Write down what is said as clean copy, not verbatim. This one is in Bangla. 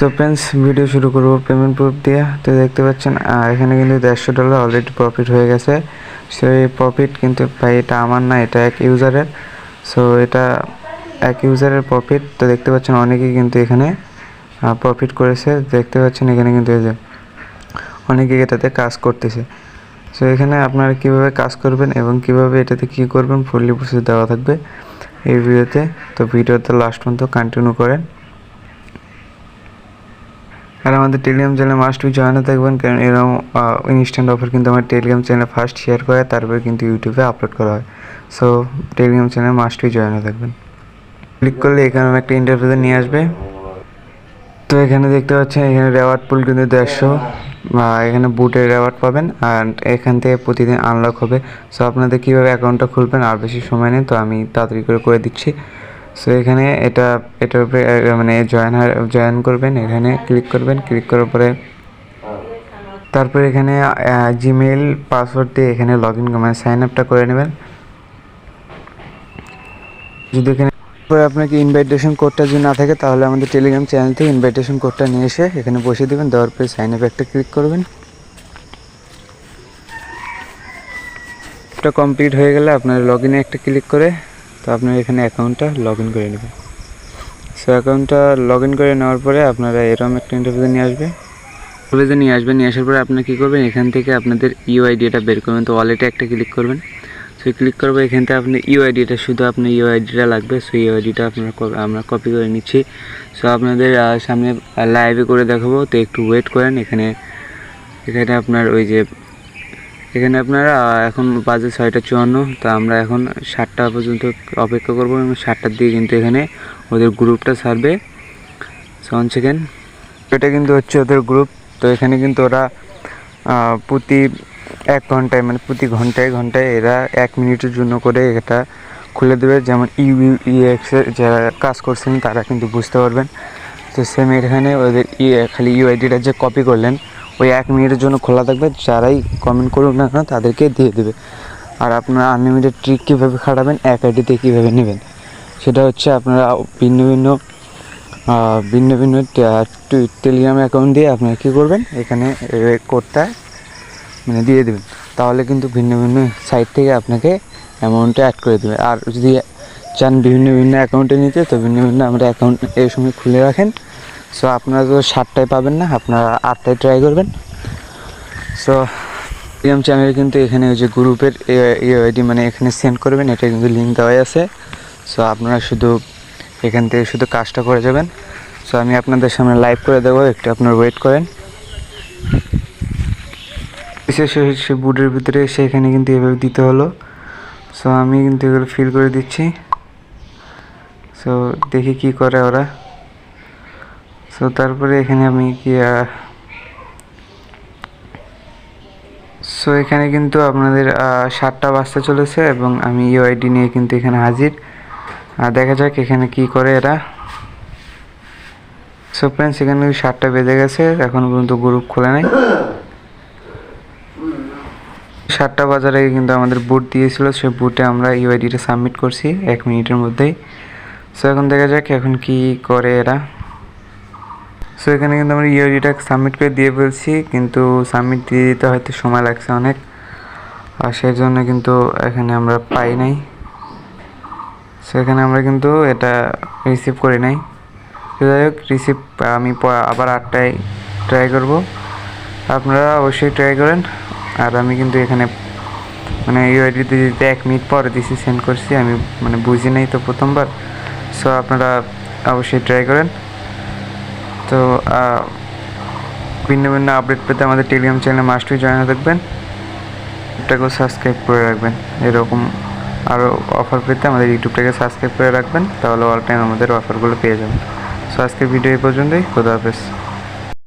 তো ফ্রেন্ডস, ভিডিও শুরু করব পেমেন্ট প্রুফ দিয়ে। তো দেখতে পাচ্ছেন এখানে কিন্তু $150 অলরেডি প্রফিট হয়ে গেছে। সো এই প্রফিট কিন্তু ভাই এটা আমার না, এটা এক ইউজারের। সো এটা এক ইউজারের প্রফিট। তো দেখতে পাচ্ছেন অনেকেই কিন্তু এখানে প্রফিট করেছে। দেখতে পাচ্ছেন এখানে কিন্তু এই যে অনেকেই এটাতে কাজ করতেছে। সো এখানে আপনারা কিভাবে কাজ করবেন এবং কিভাবে এটাতে কি করবেন ফুললি প্রসেস দেওয়া থাকবে এই ভিডিওতে। তো ভিডিওতে লাস্ট পর্যন্ত কন্টিনিউ করেন। আর আমাদের টেলিগ্রাম চ্যানেলে মাস্ট বি জয়েনে থাকবেন, কারণ এরকম ইনস্ট্যান্ট অফার কিন্তু আমার টেলিগ্রাম চ্যানেলে ফার্স্ট শেয়ার করে, তারপরে কিন্তু ইউটিউবে আপলোড করা হয়। সো টেলিগ্রাম চ্যানেলে মাস্ট বি জয়েনে থাকবেন। ক্লিক করলে এখানে একটা ইন্টারভিউতে নিয়ে আসবে। তো এখানে দেখতে পাচ্ছেন এখানে রেওয়ার্ড পুল কিন্তু 150, এখানে বুটের রেওয়ার্ড পাবেন আর এখান থেকে প্রতিদিন আনলক হবে। সো আপনাদের কীভাবে অ্যাকাউন্টটা খুলবেন আর বেশি সময় নেই, তো আমি তাড়াতাড়ি করে দিচ্ছি। সো এখানে এটার উপরে মানে জয়েন করবেন, এখানে ক্লিক করবেন। ক্লিক করার পরে তারপরে এখানে জিমেইল পাসওয়ার্ড দিয়ে এখানে লগ ইন মানে সাইন আপটা করে নেবেন। যদি এখানে আপনাকে ইনভাইটেশন কোডটা যদি না থাকে, তাহলে আমাদের টেলিগ্রাম চ্যানেল থেকে ইনভাইটেশন কোডটা নিয়ে এসে এখানে বসিয়ে দেবেন। দেওয়ার পরে সাইন আপ একটা ক্লিক করবেন। এটা কমপ্লিট হয়ে গেলে আপনার লগ ইনে একটা ক্লিক করে তো আপনার এখানে অ্যাকাউন্টটা লগ ইন করে নেবেন। সো অ্যাকাউন্টটা লগ ইন করে নেওয়ার পরে আপনারা এরকম একটা ইন্টারভিউ নিয়ে আসবেন। নিয়ে আসার পরে আপনারা কী করবেন, এখান থেকে আপনাদের ইউআইডিটা বের করবেন। তো ওয়ালেটে একটা ক্লিক করবেন। সো ক্লিক করবো, এখান থেকে আপনি ইউআইডিটা শুধু আপনার ইউআইডিটা লাগবে। সো ইউআইডিটা আমরা কপি করে নিচ্ছি। সো আপনাদের সামনে লাইভে করে দেখাবো, তো একটু ওয়েট করেন। এখানে আপনার ওই যে এখানে আপনারা এখন বাজে 6:54, তো আমরা এখন 7টা পর্যন্ত অপেক্ষা করবো এবং 7টার দিকে কিন্তু এখানে ওদের গ্রুপটা ছাড়বে। সো 1 সেকেন্ড, এটা কিন্তু হচ্ছে ওদের গ্রুপ। তো এখানে কিন্তু ওরা প্রতি 1 ঘন্টায় মানে প্রতি ঘন্টায় এরা 1 মিনিটের জন্য করে এটা খুলে দেবে। যেমন ইউএক্সের যারা কাজ করছেন তারা কিন্তু বুঝতে পারবেন। তো সেম এখানে ওদের খালি ইউআইডিটা যে কপি করলেন ওই 1 মিনিটের জন্য খোলা থাকবে। যারাই কমেন্ট করুক না কেন তাদেরকে দিয়ে দেবে। আর আপনারা আনলিমিটেড ট্রিক কীভাবে খাটাবেন, এক আইডিতে কীভাবে নেবেন, সেটা হচ্ছে আপনারা ভিন্ন ভিন্ন টেলিগ্রাম অ্যাকাউন্ট দিয়ে আপনারা কী করবেন, এখানে কোডটা মানে দিয়ে দেবেন। তাহলে কিন্তু ভিন্ন ভিন্ন সাইট থেকে আপনাকে অ্যামাউন্টটা অ্যাড করে দেবে। আর যদি চান ভিন্ন অ্যাকাউন্টে নিতে, তো ভিন্ন আমরা অ্যাকাউন্ট এই সময় খুলে রাখেন। সো আপনারা তো 7টায় পাবেন না, আপনারা 8টায় ট্রাই করবেন। সো টেলিগ্রাম চ্যানেলে কিন্তু এখানে ওই যে গ্রুপের আইডি মানে এখানে সেন্ড করবেন, এটা কিন্তু লিঙ্ক দেওয়াই আছে। সো আপনারা শুধু এখান থেকে শুধু কাজটা করে যাবেন। সো আমি আপনাদের সামনে লাইভ করে দেবো, একটু আপনারা ওয়েট করেন। সে বুটের ভিতরে সেখানে কিন্তু এভাবে দিতে হলো। সো আমি কিন্তু এগুলো ফিল করে দিচ্ছি। সো দেখি কি করে ওরা। সো তারপরে এখানে আমি সো এখানে কিন্তু আপনাদের 7টা বাজতে চলেছে এবং আমি ইউআইডি নিয়ে কিন্তু এখানে হাজির। দেখা যাক এখানে কি করে এরা। সো ফ্রেন্ডস, এখানে 7টা বেজে গেছে, এখনো পর্যন্ত গ্রুপ খোলে নাই। 7টা বাজার আগে কিন্তু আমাদের বুট দিয়েছিল, সে বুটে আমরা ইউআইডিটা সাবমিট করছি 1 মিনিটের মধ্যেই। সো এখন দেখা যাক এখন কি করে এরা। সো এখানে কিন্তু আমরা ইউআইডিটা সাবমিট করে দিয়ে ফেলছি, কিন্তু সাবমিট দিয়ে দিতে হয়তো সময় লাগছে অনেক, আর সেই জন্য কিন্তু এখানে আমরা পাই নাই। সো এখানে আমরা কিন্তু এটা রিসিভ করি নাই। যাই হোক, রিসিভ আমি আবার 8টায় ট্রাই করব। আপনারা অবশ্যই ট্রাই করেন। আর আমি কিন্তু এখানে মানে ইউআইডিতে দিতে 1 মিনিট পর দিছি, সেন্ড করছি, আমি মানে বুঝি নাই তো প্রথমবার। সো আপনারা অবশ্যই ট্রাই করেন। তো ভিন্ন আপডেট পেতে আমাদের টেলিগ্রাম চ্যানেলে মাস্টই জয়েন থাকবেন, ইউটিউবটাকেও সাবস্ক্রাইব করে রাখবেন। এরকম আরও অফার পেতে আমাদের ইউটিউবটাকে সাবস্ক্রাইব করে রাখবেন, তাহলে অল টাইম আমাদের অফারগুলো পেয়ে যাবেন। সো আজকের ভিডিও এই পর্যন্তই। খোদা হাফেজ।